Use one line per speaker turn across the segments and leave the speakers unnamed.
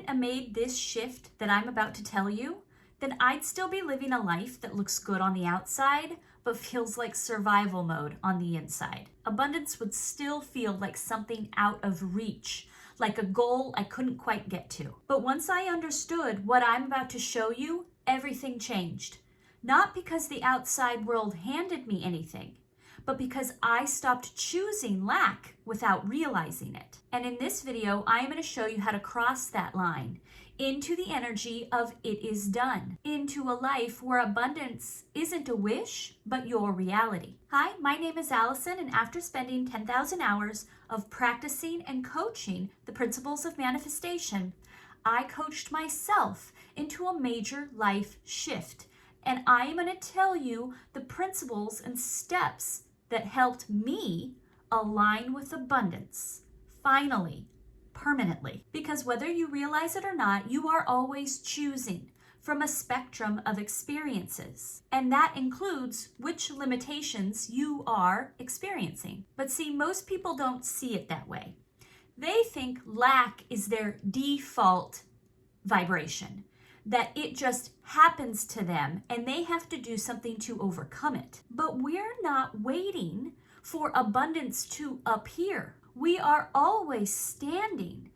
hadn't made this shift that I'm about to tell you, then I'd still be living a life that looks good on the outside, but feels like survival mode on the inside. Abundance would still feel like something out of reach, like a goal I couldn't quite get to. But once I understood what I'm about to show you, everything changed. Not because the outside world handed me anything, but because I stopped choosing lack without realizing it. And in this video, I'm going to show you how to cross that line into the energy of it is done, into a life where abundance isn't a wish, but your reality. Hi, my name is Allison, and after spending 10,000 hours of practicing and coaching the principles of manifestation, I coached myself into a major life shift. And I am going to tell you the principles and steps that helped me align with abundance, finally, permanently. Because whether you realize it or not, you are always choosing from a spectrum of experiences. And that includes which limitations you are experiencing. But see, most people don't see it that way. They think lack is their default vibration, that it just happens to them and they have to do something to overcome it. But we're not waiting for abundance to appear. We are always standing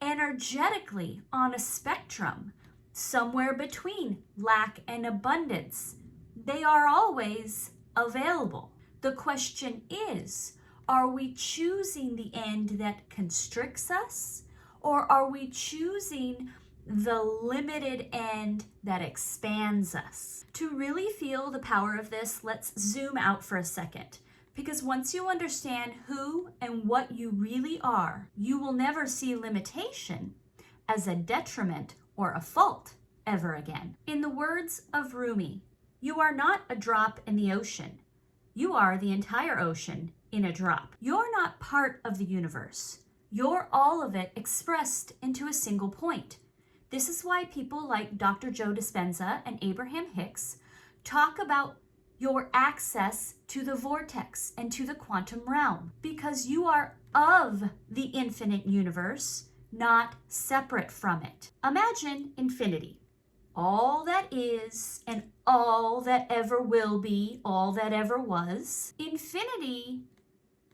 energetically on a spectrum, somewhere between lack and abundance. They are always available. The question is, are we choosing the end that constricts us, or are we choosing the limited end that expands us? To really feel the power of this, let's zoom out for a second. Because once you understand who and what you really are, you will never see limitation as a detriment or a fault ever again. In the words of Rumi, you are not a drop in the ocean. You are the entire ocean in a drop. You're not part of the universe. You're all of it expressed into a single point. This is why people like Dr. Joe Dispenza and Abraham Hicks talk about your access to the vortex and to the quantum realm, because you are of the infinite universe, not separate from it. Imagine infinity. All that is and all that ever will be, all that ever was. Infinity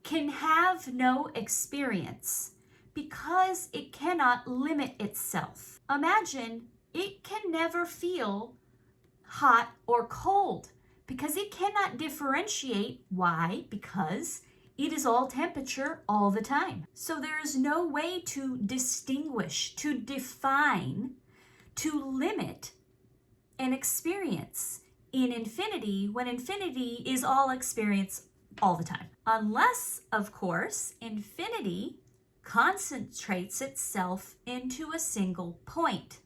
can have no experience because it cannot limit itself. Imagine it can never feel hot or cold because it cannot differentiate. Why? Because it is all temperature all the time. So there is no way to distinguish, to define, to limit an experience in infinity when infinity is all experience all the time. Unless, of course, infinity concentrates itself into a single point.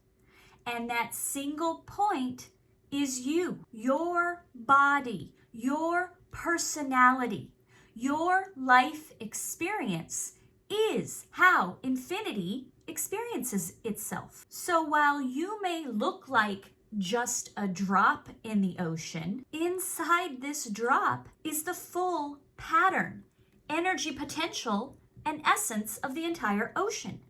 And that single point is you, your body, your personality, your life experience is how infinity experiences itself. So while you may look like just a drop in the ocean, inside this drop is the full pattern, energy potential, and essence of the entire ocean,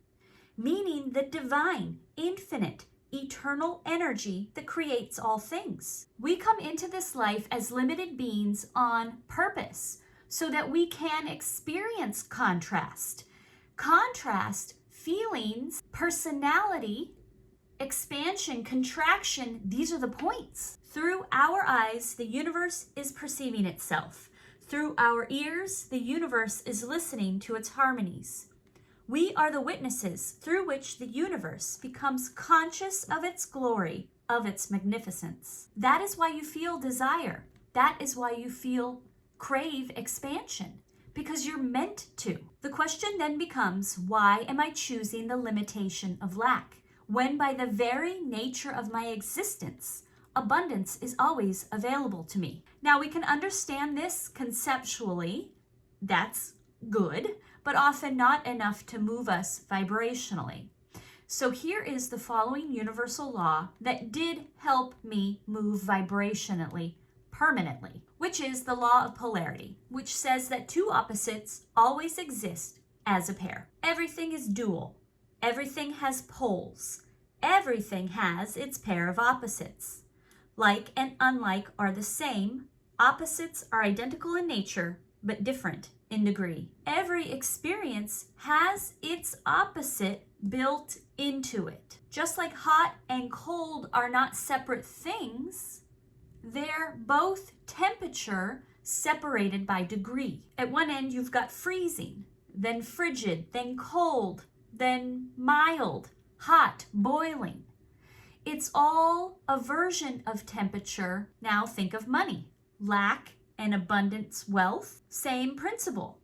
meaning the divine, infinite, eternal energy that creates all things. We come into this life as limited beings on purpose so that we can experience contrast. Contrast, feelings, personality, expansion, contraction, these are the points. Through our eyes, the universe is perceiving itself. Through our ears, the universe is listening to its harmonies. We are the witnesses through which the universe becomes conscious of its glory, of its magnificence. That is why you feel desire. That is why you crave expansion, because you're meant to. The question then becomes, why am I choosing the limitation of lack, when by the very nature of my existence, abundance is always available to me? Now, we can understand this conceptually. That's good, but often not enough to move us vibrationally. So here is the following universal law that did help me move vibrationally permanently, which is the law of polarity, which says that two opposites always exist as a pair. Everything is dual. Everything has poles. Everything has its pair of opposites. Like and unlike are the same. Opposites are identical in nature, but different in degree. Every experience has its opposite built into it. Just like hot and cold are not separate things, they're both temperature separated by degree. At one end, you've got freezing, then frigid, then cold, then mild, hot, boiling. It's all a version of temperature. Now think of money. Lack and abundance, wealth, same principle.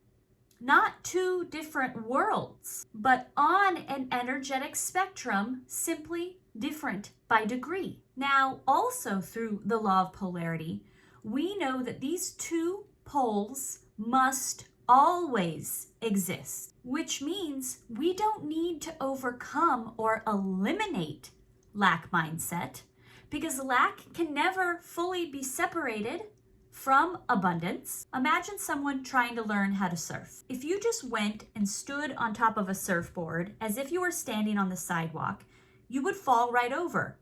Not two different worlds, but on an energetic spectrum, simply different by degree. Now, also through the law of polarity, we know that these two poles must always exist, which means we don't need to overcome or eliminate lack mindset, because lack can never fully be separated from abundance. Imagine someone trying to learn how to surf. If you just went and stood on top of a surfboard as if you were standing on the sidewalk, you would fall right over.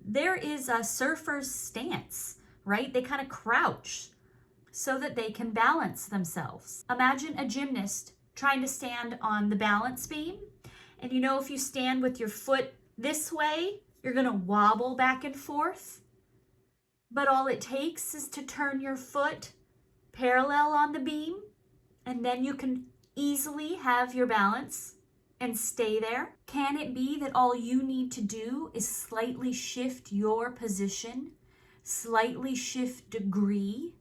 There is a surfer's stance, right? They kind of crouch so that they can balance themselves. Imagine a gymnast trying to stand on the balance beam. And you know, if you stand with your foot this way, you're going to wobble back and forth. But all it takes is to turn your foot parallel on the beam, and then you can easily have your balance and stay there. Can it be that all you need to do is slightly shift your position, slightly shift degree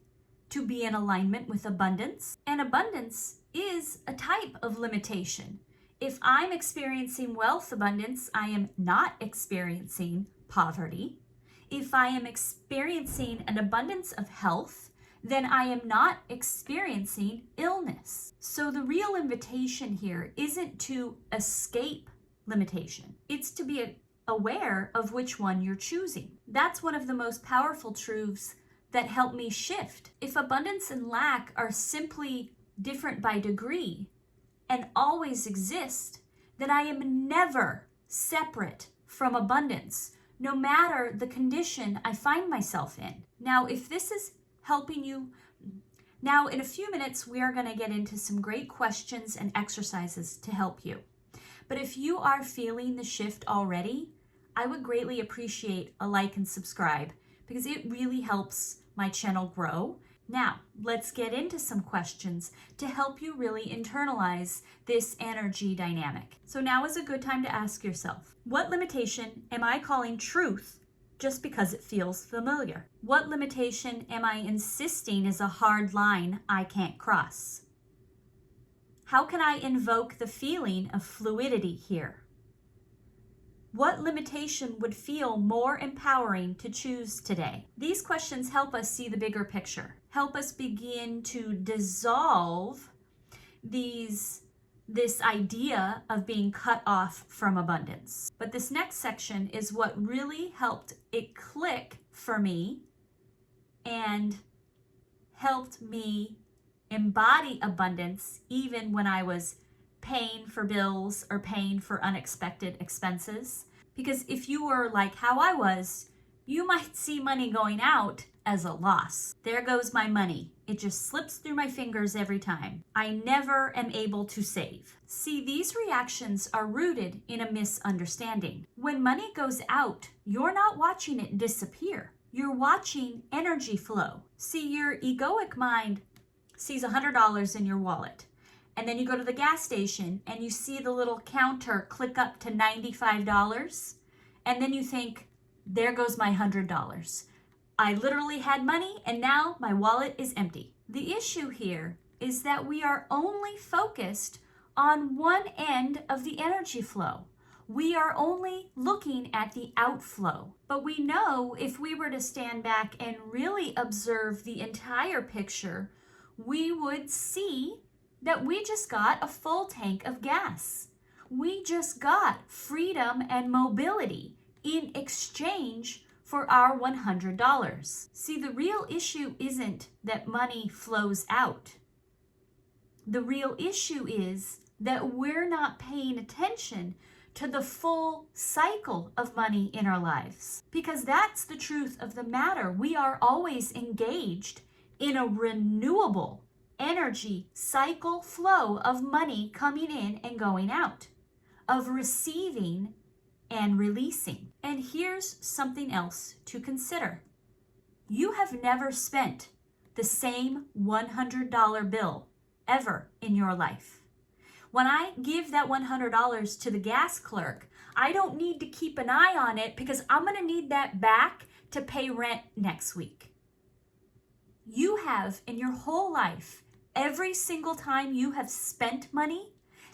to be in alignment with abundance? And abundance is a type of limitation. If I'm experiencing wealth abundance, I am not experiencing poverty. If I am experiencing an abundance of health, then I am not experiencing illness. So the real invitation here isn't to escape limitation. It's to be aware of which one you're choosing. That's one of the most powerful truths that help me shift. If abundance and lack are simply different by degree and always exist, then I am never separate from abundance, no matter the condition I find myself in. Now, if this is helping you, now in a few minutes, we are going to get into some great questions and exercises to help you. But if you are feeling the shift already, I would greatly appreciate a like and subscribe, because it really helps my channel grow. Now, let's get into some questions to help you really internalize this energy dynamic. So now is a good time to ask yourself, what limitation am I calling truth just because it feels familiar? What limitation am I insisting is a hard line I can't cross? How can I invoke the feeling of fluidity here? What limitation would feel more empowering to choose today? These questions help us see the bigger picture, help us begin to dissolve this idea of being cut off from abundance. But this next section is what really helped it click for me and helped me embody abundance even when I was paying for bills or paying for unexpected expenses. Because if you were like how I was, you might see money going out as a loss. There goes my money. It just slips through my fingers every time. I never am able to save. See, these reactions are rooted in a misunderstanding. When money goes out, you're not watching it disappear. You're watching energy flow. See, your egoic mind sees $100 in your wallet. And then you go to the gas station and you see the little counter click up to $95. And then you think, there goes my $100. I literally had money and now my wallet is empty. The issue here is that we are only focused on one end of the energy flow. We are only looking at the outflow. But we know if we were to stand back and really observe the entire picture, we would see that we just got a full tank of gas. We just got freedom and mobility in exchange for our $100. See, the real issue isn't that money flows out. The real issue is that we're not paying attention to the full cycle of money in our lives. Because that's the truth of the matter. We are always engaged in a renewable energy cycle flow of money coming in and going out, of receiving and releasing. And here's something else to consider. You have never spent the same $100 bill ever in your life. When I give that $100 to the gas clerk, I don't need to keep an eye on it because I'm going to need that back to pay rent next week. You have in your whole life, every single time you have spent money,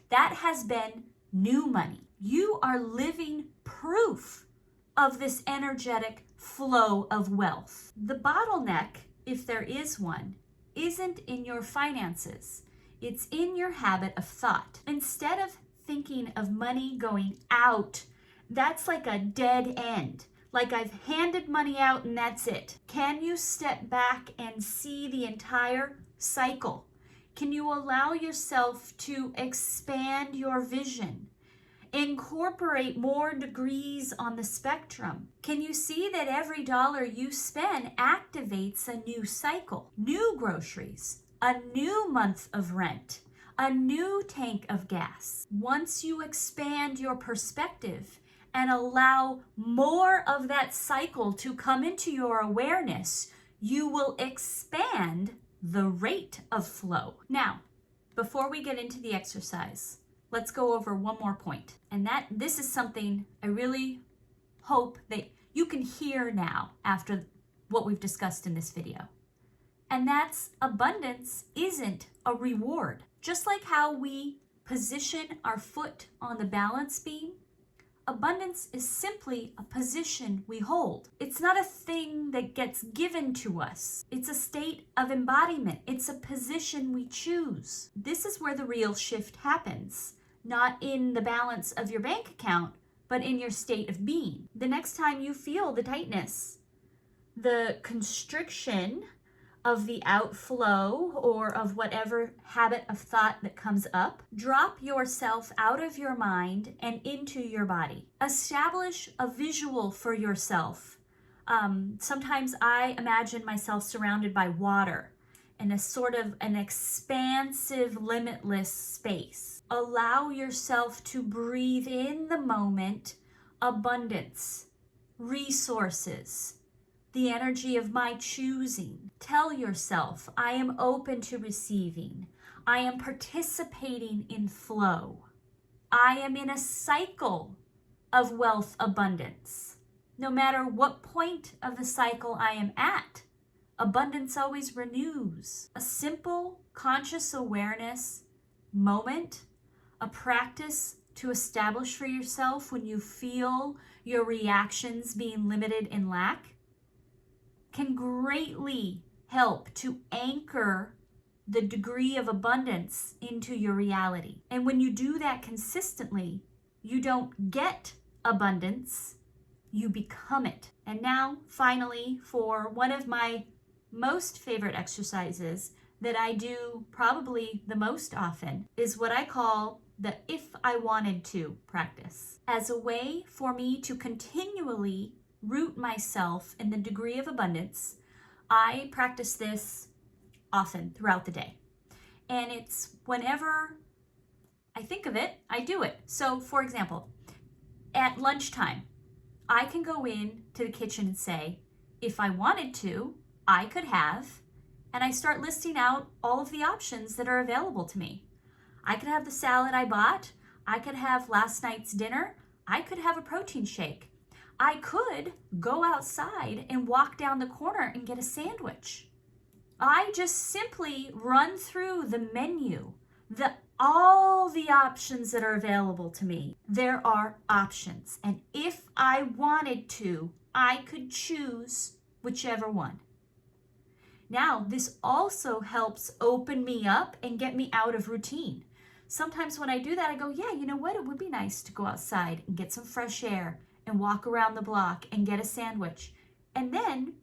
that has been new money. You are living proof of this energetic flow of wealth. The bottleneck, if there is one, isn't in your finances. It's in your habit of thought. Instead of thinking of money going out, that's like a dead end. Like I've handed money out and that's it. Can you step back and see the entire cycle? Can you allow yourself to expand your vision? Incorporate more degrees on the spectrum. Can you see that every dollar you spend activates a new cycle? New groceries, a new month of rent, a new tank of gas. Once you expand your perspective and allow more of that cycle to come into your awareness, you will expand the rate of flow. Now, before we get into the exercise, let's go over one more point. And this is something I really hope that you can hear now after what we've discussed in this video. And that's abundance isn't a reward. Just like how we position our foot on the balance beam, abundance is simply a position we hold. It's not a thing that gets given to us. It's a state of embodiment. It's a position we choose. This is where the real shift happens. Not in the balance of your bank account, but in your state of being. The next time you feel the tightness, the constriction of the outflow or of whatever habit of thought that comes up, drop yourself out of your mind and into your body. Establish a visual for yourself. Sometimes I imagine myself surrounded by water in a sort of an expansive, limitless space. Allow yourself to breathe in the moment, abundance, resources, the energy of my choosing. Tell yourself, I am open to receiving. I am participating in flow. I am in a cycle of wealth abundance. No matter what point of the cycle I am at, abundance always renews. A simple conscious awareness moment, a practice to establish for yourself when you feel your reactions being limited in lack, can greatly help to anchor the degree of abundance into your reality. And when you do that consistently, you don't get abundance, you become it. And now, finally, for one of my most favorite exercises that I do probably the most often is what I call the if I wanted to practice, as a way for me to continually root myself in the degree of abundance. I practice this often throughout the day. And it's whenever I think of it, I do it. So for example, at lunchtime, I can go in to the kitchen and say, if I wanted to, I could have, and I start listing out all of the options that are available to me. I could have the salad I bought. I could have last night's dinner. I could have a protein shake. I could go outside and walk down the corner and get a sandwich. I just simply run through the menu, all the options that are available to me. There are options. And if I wanted to, I could choose whichever one. Now, this also helps open me up and get me out of routine. Sometimes when I do that, I go, yeah, you know what? It would be nice to go outside and get some fresh air and walk around the block and get a sandwich. And then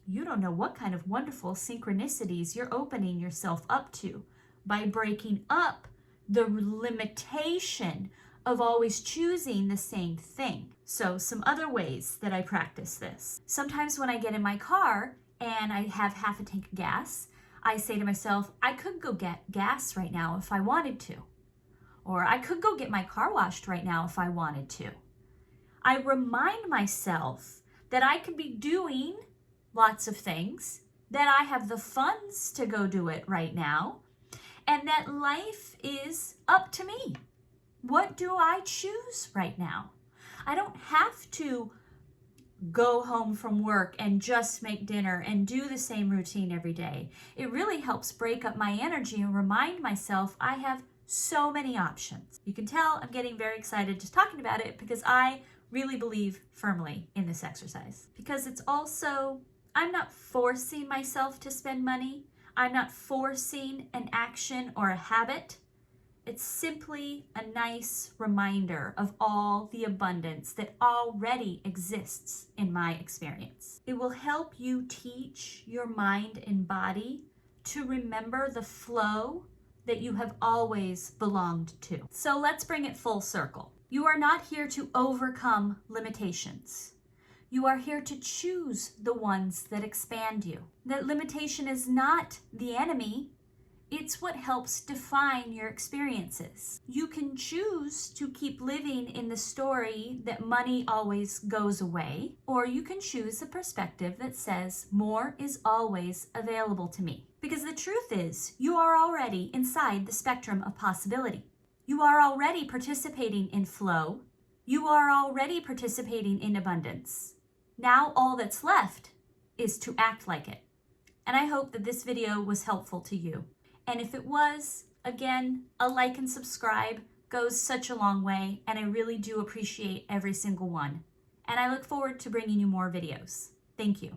you don't know what kind of wonderful synchronicities you're opening yourself up to by breaking up the limitation of always choosing the same thing. So some other ways that I practice this. Sometimes when I get in my car and I have half a tank of gas, I say to myself, I could go get gas right now if I wanted to. Or I could go get my car washed right now if I wanted to. I remind myself that I could be doing lots of things, that I have the funds to go do it right now, and that life is up to me. What do I choose right now? I don't have to go home from work and just make dinner and do the same routine every day. It really helps break up my energy and remind myself I have so many options. You can tell I'm getting very excited just talking about it because I really believe firmly in this exercise. Because it's also, I'm not forcing myself to spend money. I'm not forcing an action or a habit. It's simply a nice reminder of all the abundance that already exists in my experience. It will help you teach your mind and body to remember the flow that you have always belonged to. So let's bring it full circle. You are not here to overcome limitations. You are here to choose the ones that expand you. That limitation is not the enemy. It's what helps define your experiences. You can choose to keep living in the story that money always goes away, or you can choose a perspective that says more is always available to me. Because the truth is, you are already inside the spectrum of possibility. You are already participating in flow. You are already participating in abundance. Now all that's left is to act like it. And I hope that this video was helpful to you. And if it was, again, a like and subscribe goes such a long way, and I really do appreciate every single one. And I look forward to bringing you more videos. Thank you.